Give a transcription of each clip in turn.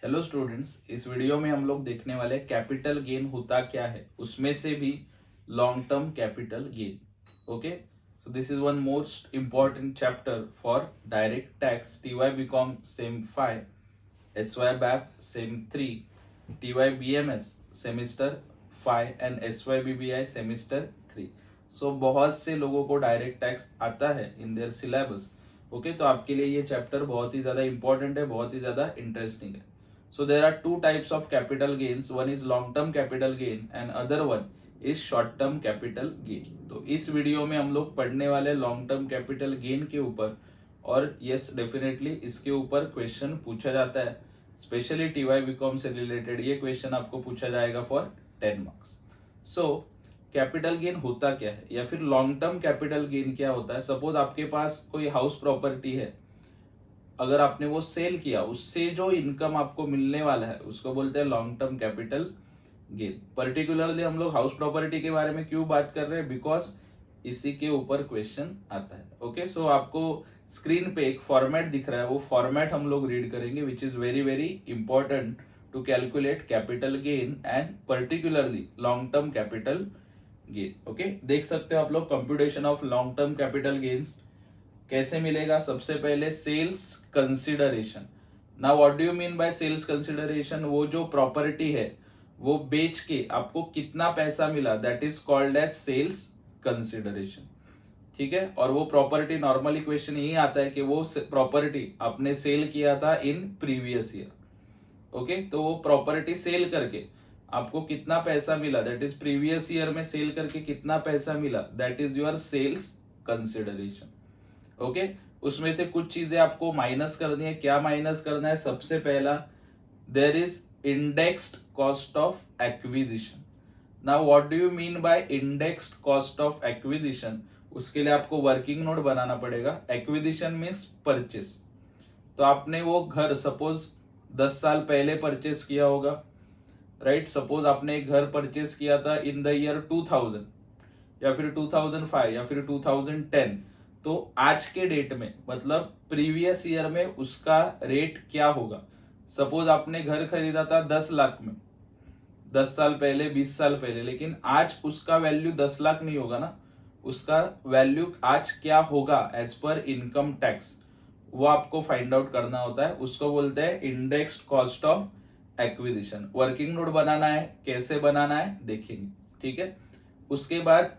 Hello students, इस video में हम लोग देखने वाले कैपिटल गेन होता क्या है, उसमें से भी long term capital gain. Okay, so this is one most important chapter for direct tax. TY BCom sem 5, SY BAF sem 3, TY BMS semester 5 and SY BBI semester 3। So बहुत से लोगों को डायरेक्ट टैक्स आता है in their syllabus. Okay, तो आपके लिए ये चैप्टर बहुत ही ज्यादा इंपॉर्टेंट है, बहुत ही ज्यादा इंटरेस्टिंग है। So there are two types of capital gains. One is long term capital gain and other one is short term capital gain. तो इस वीडियो में हम लोग पढ़ने वाले लॉन्ग टर्म कैपिटल गेन के ऊपर, और यस डेफिनेटली इसके ऊपर क्वेश्चन पूछा जाता है। स्पेशली टीवाई बीकॉम से रिलेटेड ये क्वेश्चन आपको पूछा जाएगा for 10 marks. So capital gain होता क्या है, या फिर लॉन्ग टर्म कैपिटल गेन क्या होता है। सपोज आपके पास कोई हाउस प्रॉपर्टी है, अगर आपने वो सेल किया, उससे जो इनकम आपको मिलने वाला है उसको बोलते हैं long term capital gain. Particularly हम लोग हाउस प्रॉपर्टी के बारे में क्यों बात कर रहे हैं, बिकॉज इसी के ऊपर क्वेश्चन आता है। ओके, सो आपको स्क्रीन पे एक फॉर्मेट दिख रहा है, वो फॉर्मेट हम लोग रीड करेंगे, which is very very important to calculate capital gain and particularly long term capital gain. Okay, देख सकते हो आप लोग computation of long term capital gains कैसे मिलेगा। सबसे पहले sales consideration. Now what do you mean by sales consideration, वो जो प्रॉपर्टी है वो बेच के आपको कितना पैसा मिला, that is called as sales consideration. ठीक है, और वो प्रॉपर्टी नॉर्मली क्वेश्चन यही आता है कि वो प्रॉपर्टी आपने सेल किया था इन प्रीवियस ईयर। ओके, तो वो प्रॉपर्टी सेल करके आपको कितना पैसा मिला, दैट इज प्रीवियस ईयर में सेल करके कितना पैसा मिला, that is your sales consideration. Okay, उसमें से कुछ चीजें आपको माइनस करनी है। क्या माइनस करना है, सबसे पहला there is indexed cost of acquisition. Now what do you mean by indexed cost of acquisition, उसके लिए आपको वर्किंग नोट बनाना पड़ेगा। Acquisition means purchase. तो आपने वो घर सपोज 10 साल पहले परचेस किया होगा, राइट। सपोज आपने एक घर परचेस किया था इन द ईयर 2000 या फिर 2005 या फिर 2010। तो आज के डेट में मतलब प्रीवियस ईयर में उसका रेट क्या होगा। सपोज आपने घर खरीदा था 10 लाख में 10 साल पहले, 20 साल पहले, लेकिन आज उसका वैल्यू 10 लाख नहीं होगा ना, उसका वैल्यू आज क्या होगा एज पर इनकम टैक्स, वो आपको फाइंड आउट करना होता है। उसको बोलते हैं indexed cost of acquisition. Working note बनाना है, कैसे बनाना है देखेंगे, ठीक है। उसके बाद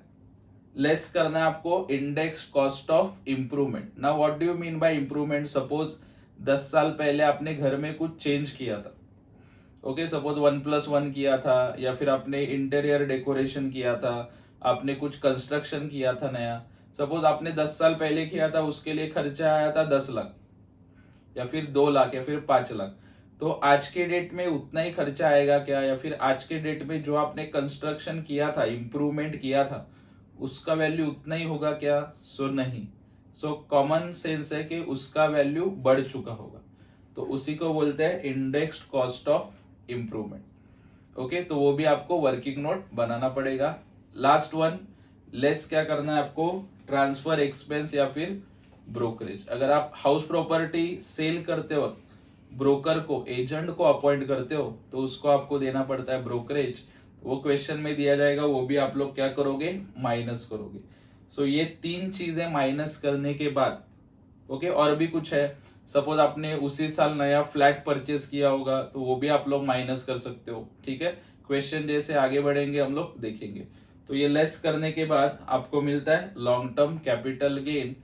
लेस करना है आपको index cost of improvement. Now what do you mean bye improvement, suppose 10 साल पहले आपने घर में कुछ चेंज किया था। ओके, सपोज 1+1 किया था, या फिर आपने इंटीरियर डेकोरेशन किया था, आपने कुछ कंस्ट्रक्शन किया था नया। सपोज आपने 10 साल पहले किया था, उसके लिए खर्चा आया था 10 लाख या फिर 2 लाख या फिर 5 लाख। तो आज के डेट में उतना ही खर्चा आएगा क्या, या फिर आज के डेट में जो आपने कंस्ट्रक्शन किया था, इंप्रूवमेंट किया था, उसका वैल्यू उतना ही होगा क्या। सो नहीं। सो कॉमन सेंस है कि उसका वैल्यू बढ़ चुका होगा, तो उसी को बोलते हैं indexed cost of improvement. Okay, तो वो भी आपको वर्किंग नोट बनाना पड़ेगा। लास्ट वन, लेस क्या करना है आपको, ट्रांसफर एक्सपेंस या फिर ब्रोकरेज। अगर आप हाउस प्रॉपर्टी सेल करते वक्त ब्रोकर को, एजेंट को अपॉइंट करते हो, तो उसको आपको देना पड़ता है ब्रोकरेज। वो क्वेश्चन में दिया जाएगा, वो भी आप लोग क्या करोगे, माइनस करोगे। सो ये 3 चीजें माइनस करने के बाद, ओके, और भी कुछ है। सपोज आपने उसी साल नया फ्लैट परचेस किया होगा, तो वो भी आप लोग माइनस कर सकते हो, ठीक है। क्वेश्चन जैसे आगे बढ़ेंगे हम लोग देखेंगे। तो ये लेस करने के बाद आपको मिलता है long term capital gain.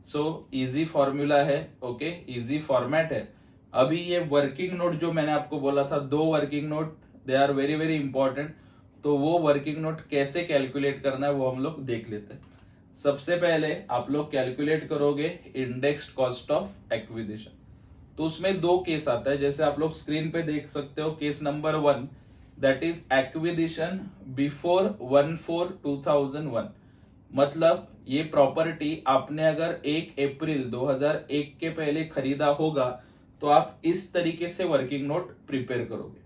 So easy formula है, ओके, इजी फॉर्मेट है। अभी ये वर्किंग नोट जो मैंने आपको बोला था, 2 working note, they are very very important. तो वो वर्किंग नोट कैसे कैलकुलेट करना है वो हम लोग देख लेते हैं। सबसे पहले आप लोग कैलकुलेट करोगे इंडेक्स्ड कॉस्ट ऑफ एक्विजिशन। तो उसमें 2 केस आता है, जैसे आप लोग स्क्रीन पे देख सकते हो। Case number 1, that is acquisition before 1/4/2001। मतलब ये प्रॉपर्टी आपने अगर 1 अप्रैल 2001 के पहले खरीदा होगा, तो आप इस तरीके से वर्किंग नोट प्रिपेयर करोगे।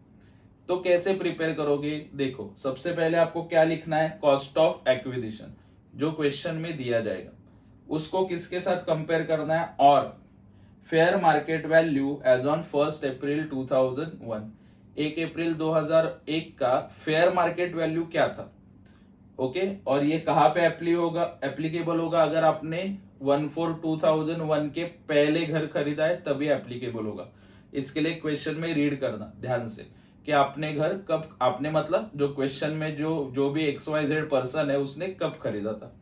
तो कैसे प्रिपेयर करोगे, देखो सबसे पहले आपको क्या लिखना है, कॉस्ट ऑफ एक्विजिशन जो क्वेश्चन में दिया जाएगा, उसको किसके साथ कंपेयर करना है, और fair market value as on 1 April 2001, 1 April 2001 का फेयर मार्केट वैल्यू क्या था। ओके और ये कहाँ पे एप्लीकेबल होगा, अगर आपने 1/4/2001 के पहले घर खरीदा है तभी एप्लीकेबल होगा। इसके लिए क्वेश्चन में रीड करना ध्यान से कि आपने घर कब, आपने मतलब जो क्वेश्चन में जो भी XYZ पर्सन है उसने कब खरीदा था।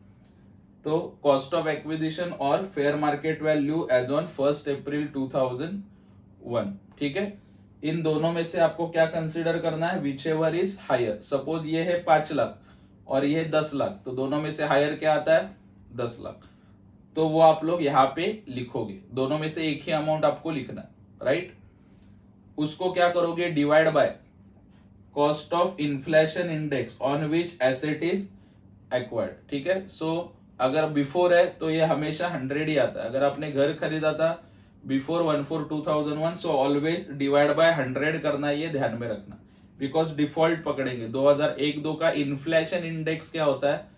तो कॉस्ट ऑफ एक्विजिशन और fair market value as on 1 April 2001, ठीक है। इन दोनों में से आपको क्या कंसीडर करना है, whichever is higher. Suppose ये है 5 लाख और ये 10 लाख, तो दोनों में से हायर क्या आता है, 10 लाख। तो वो आप लोग यहाँ पे लिखोगे, दोनों में से एक ही अमाउंट आपको लिखना है, राइट। उसको क्या करोगे, divide by cost of inflation index on which asset is acquired, ठीक है। सो अगर बिफोर है तो ये हमेशा 100 ही आता है। अगर आपने घर खरीदा था before 1/4/2001, so always divide by 100 करना, ये ध्यान में रखना, बिकॉज डिफॉल्ट पकड़ेंगे। 2001-2 का इन्फ्लेशन इंडेक्स क्या होता है,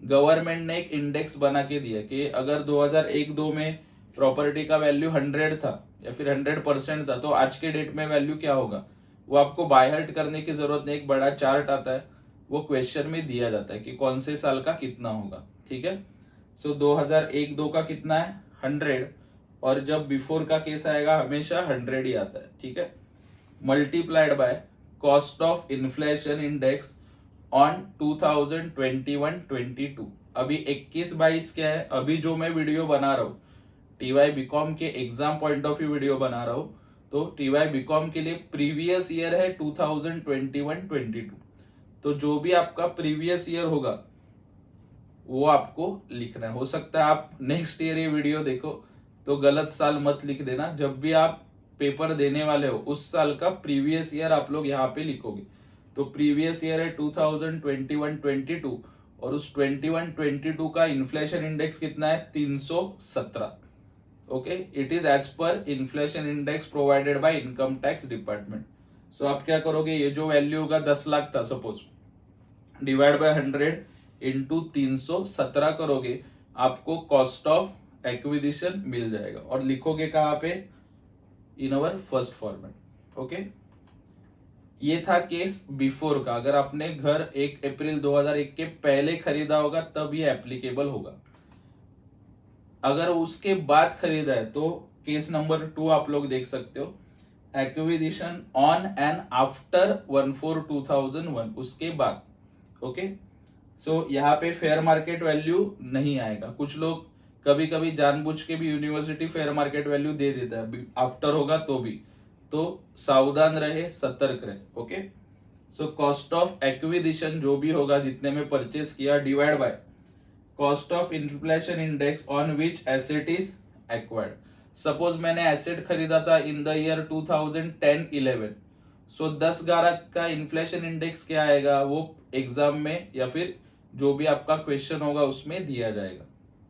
गवर्नमेंट ने एक इंडेक्स बना के दिया कि अगर 2001-2 में प्रॉपर्टी का वैल्यू 100 था या फिर 100% था, तो आज के डेट में वैल्यू क्या होगा, वो आपको बाय हार्ट करने की जरूरत नहीं। एक बड़ा चार्ट आता है, वो क्वेश्चन में दिया जाता है कि कौन से साल का कितना होगा, ठीक है। सो 2001-2 का कितना है, 100, और जब बिफोर का केस आएगा हमेशा 100 ही आता है, ठीक है। Multiplied by cost of inflation index on 2021-22। अभी 21-22 क्या है, अभी जो मैं वीडियो बना रहा हूँ TY BCom के exam point of view video बना रहा हूँ, तो TY BCom के लिए प्रीवियस ईयर है 2021-22। तो जो भी आपका प्रीवियस ईयर होगा वो आपको लिखना है। हो सकता है आप नेक्स्ट ईयर ये वीडियो देखो तो गलत साल मत लिख देना, जब भी आप पेपर देने वाले हो उस साल का प्रीवियस ईयर आप लोग यहाँ पे लिखोगे। तो प्रीवियस ईयर है 2021-22 और उस 21-22 का इन्फ्लेशन इंडेक्स कितना है, 317। Okay, it is as per inflation index provided by income tax department. So आप क्या करोगे, ये जो वैल्यू होगा 10 लाख था सपोज, डिवाइड बाय 100 इंटू 317 करोगे, आपको कॉस्ट ऑफ एक्विजिशन मिल जाएगा। और लिखोगे कहाँ पे, इन अवर फर्स्ट फॉर्मेट। ओके, ये था केस बिफोर का। अगर आपने घर 1 अप्रैल 2001 के पहले खरीदा होगा तब ये एप्लीकेबल होगा। अगर उसके बाद खरीदा है तो केस नंबर 2 आप लोग देख सकते हो, एक्विजिशन ऑन एंड आफ्टर 1/4/2001, उसके बाद। ओके, सो यहाँ पे फेयर मार्केट वैल्यू नहीं आएगा। कुछ लोग कभी कभी जानबूझ के भी यूनिवर्सिटी फेयर मार्केट वैल्यू दे देता है, आफ्टर होगा तो भी, तो सावधान रहे, सतर्क रहे। Okay, so cost of acquisition जो भी होगा, जितने में परचेस किया, divide by cost of inflation index on which asset is acquired. Suppose मैंने एसेट खरीदा था इन द ईयर 2010-11, सो 10-11 का इन्फ्लेशन इंडेक्स क्या आएगा, वो एग्जाम में या फिर जो भी आपका क्वेश्चन होगा उसमें दिया जाएगा,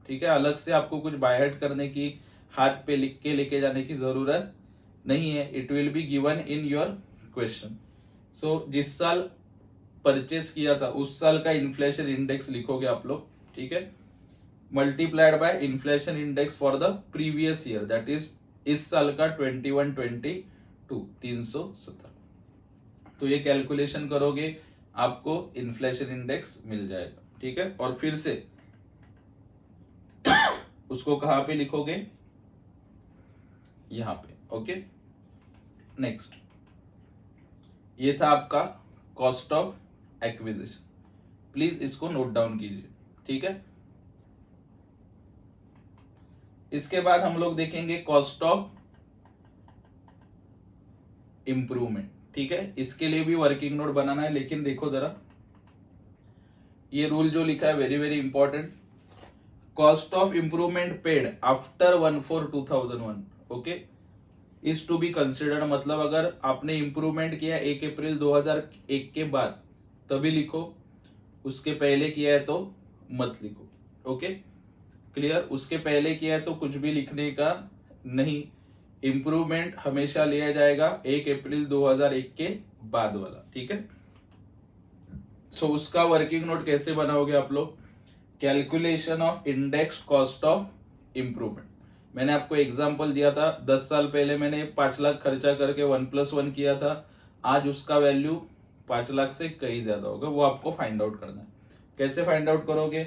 ठीक है। अलग से आपको कुछ बाय हार्ट करने की, हाथ पे लिख के लेके जाने की जरूरत नहीं है, it will be given in your question. So जिस साल परचेस किया था उस साल का इन्फ्लेशन इंडेक्स लिखोगे आप लोग, ठीक है, multiplied by inflation index for the previous year, that is इस साल का 21-22, 317। तो ये कैलकुलेशन करोगे आपको इन्फ्लेशन इंडेक्स मिल जाएगा, ठीक है। और फिर से उसको कहां पे लिखोगे, यहां पे। ओके, नेक्स्ट, ये था आपका कॉस्ट ऑफ एक्विजिशन। प्लीज इसको नोट डाउन कीजिए, ठीक है। इसके बाद हम लोग देखेंगे कॉस्ट ऑफ इंप्रूवमेंट, ठीक है। इसके लिए भी वर्किंग नोट बनाना है, लेकिन देखो जरा, ये रूल जो लिखा है very very important, cost of improvement paid after 1/4/2001, okay, is to be considered. मतलब अगर आपने इंप्रूवमेंट किया 1 अप्रैल 2001 के बाद तभी लिखो, उसके पहले किया है तो मत लिखो। Okay, clear. उसके पहले किया है तो कुछ भी लिखने का नहीं, इंप्रूवमेंट हमेशा लिया जाएगा 1 अप्रैल 2001 के बाद वाला, ठीक है। सो उसका वर्किंग नोट कैसे बनाओगे आप लोग, calculation of index cost of improvement. मैंने आपको एग्जाम्पल दिया था 10 साल पहले मैंने 5 लाख खर्चा करके 1+1 किया था, आज उसका वैल्यू 5 लाख से कहीं ज्यादा होगा, वो आपको फाइंड आउट करना है। कैसे फाइंड आउट करोगे,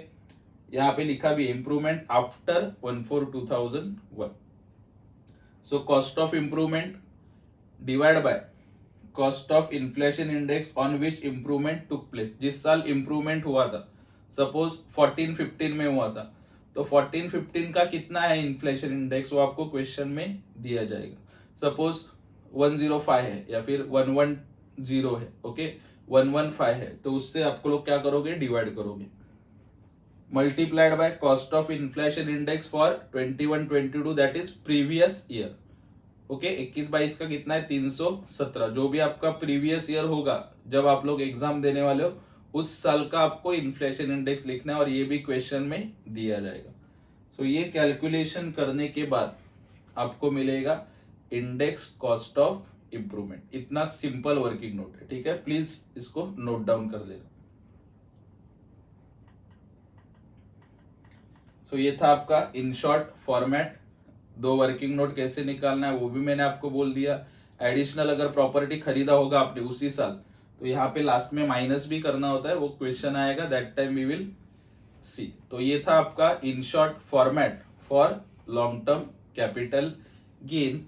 यहाँ पे लिखा भी improvement after 1/4/2001। So cost of improvement divide by cost of inflation index on which improvement took place. जिस साल इंप्रूवमेंट हुआ था, सपोज 14-15 में हुआ था, तो 14-15 का कितना है इन्फ्लेशन इंडेक्स, वो आपको क्वेश्चन में दिया जाएगा। सपोज 105 है या फिर 110 है, ओके 115 है, तो उससे आपको लोग क्या करोगे, डिवाइड करोगे, multiplied by cost of inflation index for 21-22 that is previous year. Okay 21-22 का कितना है 317। जो भी आपका प्रीवियस ईयर होगा जब आप लोग एग्जाम देने वाले हो, उस साल का आपको इन्फ्लेशन इंडेक्स लिखना है और ये भी क्वेश्चन में दिया जाएगा। तो ये कैलकुलेशन करने के बाद आपको मिलेगा इंडेक्स कॉस्ट ऑफ इंप्रूवमेंट। इतना सिंपल वर्किंग नोट है, ठीक है, प्लीज इसको नोट डाउन कर लेना। सो ये था आपका in short format. 2 working note कैसे निकालना है वो भी मैंने आपको बोल दिया। एडिशनल अगर प्रॉपर्टी खरीदा होगा आपने उसी साल, तो यहाँ पे लास्ट में माइनस भी करना होता है, वो क्वेश्चन आएगा, that time we will see. तो ये था आपका in short format for long term capital gain.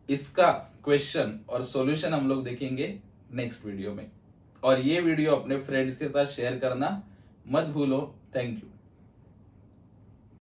इसका क्वेश्चन और सॉल्यूशन हम लोग देखेंगे नेक्स्ट वीडियो में, और ये वीडियो अपने फ्रेंड्स के साथ शेयर करना मत भूलो। Thank you.